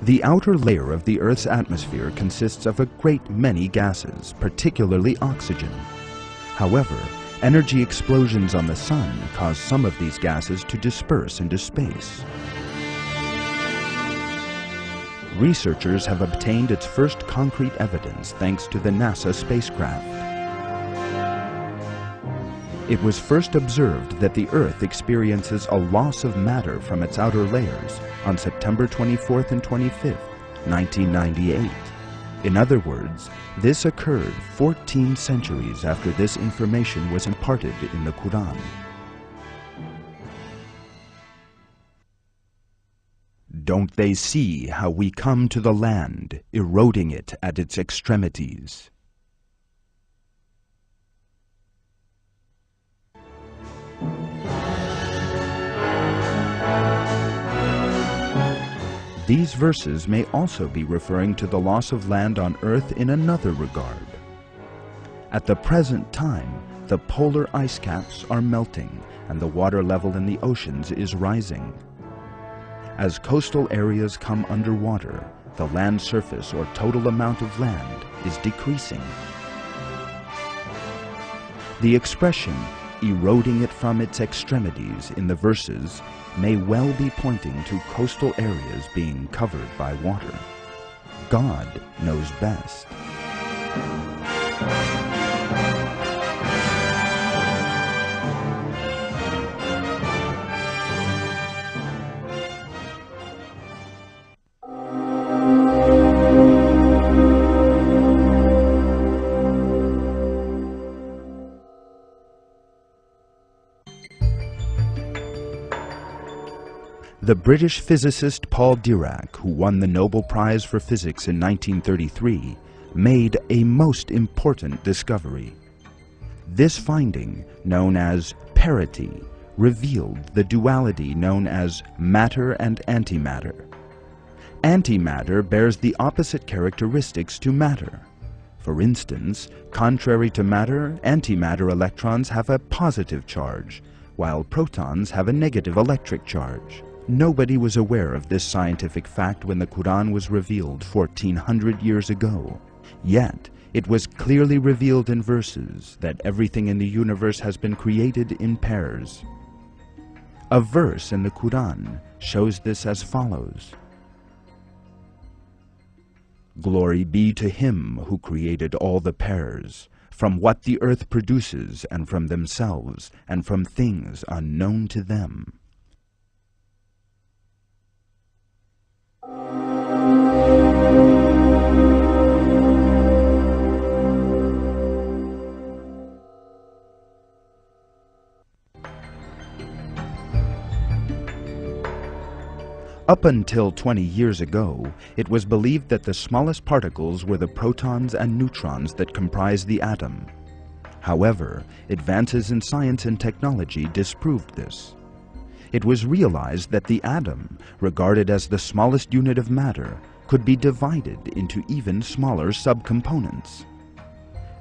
The outer layer of the Earth's atmosphere consists of a great many gases, particularly oxygen. However, energy explosions on the Sun cause some of these gases to disperse into space. Researchers have obtained its first concrete evidence thanks to the NASA spacecraft. It was first observed that the Earth experiences a loss of matter from its outer layers on September 24th and 25th, 1998. In other words, this occurred 14 centuries after this information was imparted in the Quran. Don't they see how we come to the land, eroding it at its extremities? These verses may also be referring to the loss of land on Earth in another regard. At the present time, the polar ice caps are melting and the water level in the oceans is rising. As coastal areas come underwater, the land surface or total amount of land is decreasing. The expression, eroding it from its extremities in the verses may well be pointing to coastal areas being covered by water. God knows best. The British physicist Paul Dirac, who won the Nobel Prize for Physics in 1933, made a most important discovery. This finding, known as parity, revealed the duality known as matter and antimatter. Antimatter bears the opposite characteristics to matter. For instance, contrary to matter, antimatter electrons have a positive charge, while protons have a negative electric charge. Nobody was aware of this scientific fact when the Quran was revealed 1400 years ago. Yet, it was clearly revealed in verses that everything in the universe has been created in pairs. A verse in the Quran shows this as follows. Glory be to him who created all the pairs, from what the earth produces and from themselves, and from things unknown to them. Up until 20 years ago, it was believed that the smallest particles were the protons and neutrons that comprise the atom. However, advances in science and technology disproved this. It was realized that the atom, regarded as the smallest unit of matter, could be divided into even smaller subcomponents.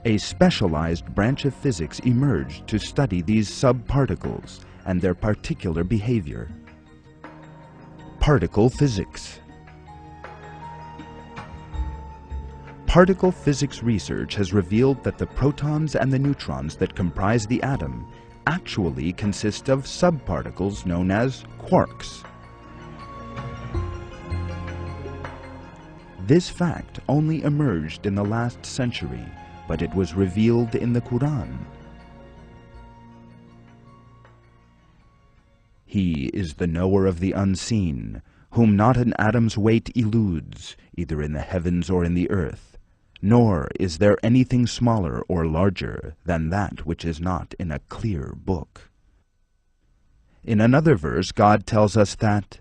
A specialized branch of physics emerged to study these subparticles and their particular behavior. Particle physics. Particle physics research has revealed that the protons and the neutrons that comprise the atom actually consist of subparticles known as quarks. This fact only emerged in the last century, but it was revealed in the Quran. He is the knower of the unseen, whom not an atom's weight eludes, either in the heavens or in the earth, nor is there anything smaller or larger than that which is not in a clear book. In another verse, God tells us that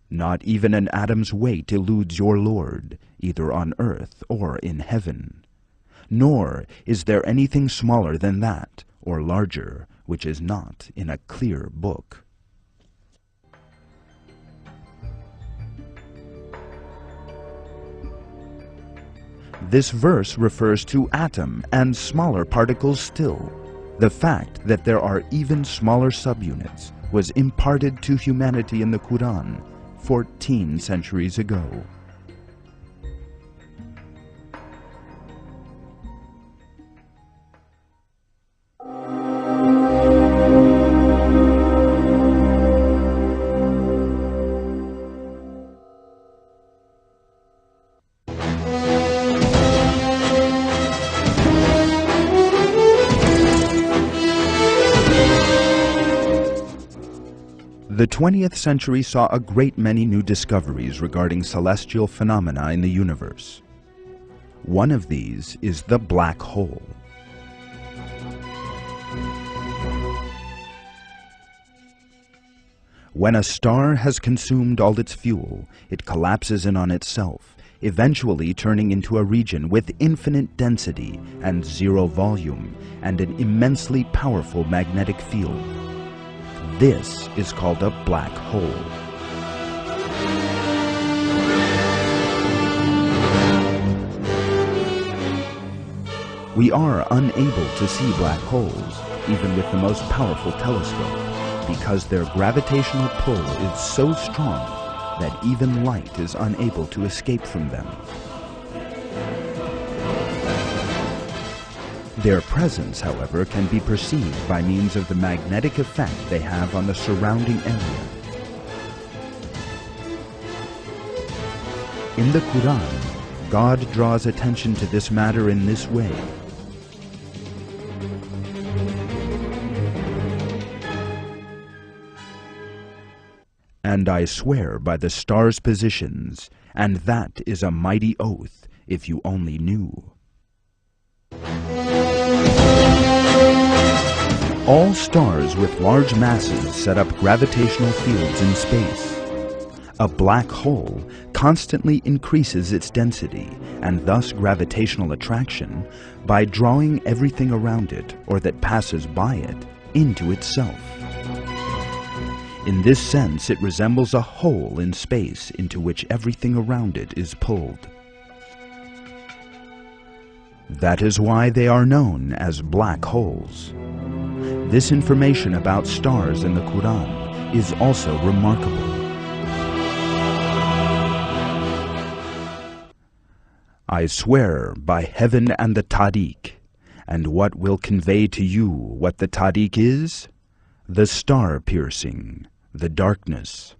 not even an atom's weight eludes your Lord, either on earth or in heaven, nor is there anything smaller than that, or larger, which is not in a clear book. This verse refers to atom and smaller particles still. The fact that there are even smaller subunits was imparted to humanity in the Quran 14 centuries ago. The 20th century saw a great many new discoveries regarding celestial phenomena in the universe. One of these is the black hole. When a star has consumed all its fuel, it collapses in on itself, eventually turning into a region with infinite density and zero volume and an immensely powerful magnetic field. This is called a black hole. We are unable to see black holes, even with the most powerful telescope, because their gravitational pull is so strong that even light is unable to escape from them. Their presence, however, can be perceived by means of the magnetic effect they have on the surrounding area. In the Quran, God draws attention to this matter in this way. And I swear by the stars' positions, and that is a mighty oath, if you only knew. All stars with large masses set up gravitational fields in space. A black hole constantly increases its density, and thus gravitational attraction, by drawing everything around it, or that passes by it, into itself. In this sense, it resembles a hole in space into which everything around it is pulled. That is why they are known as black holes. This information about stars in the Quran is also remarkable. I swear by heaven and the Tariq, and what will convey to you what the Tariq is? The star piercing, the darkness.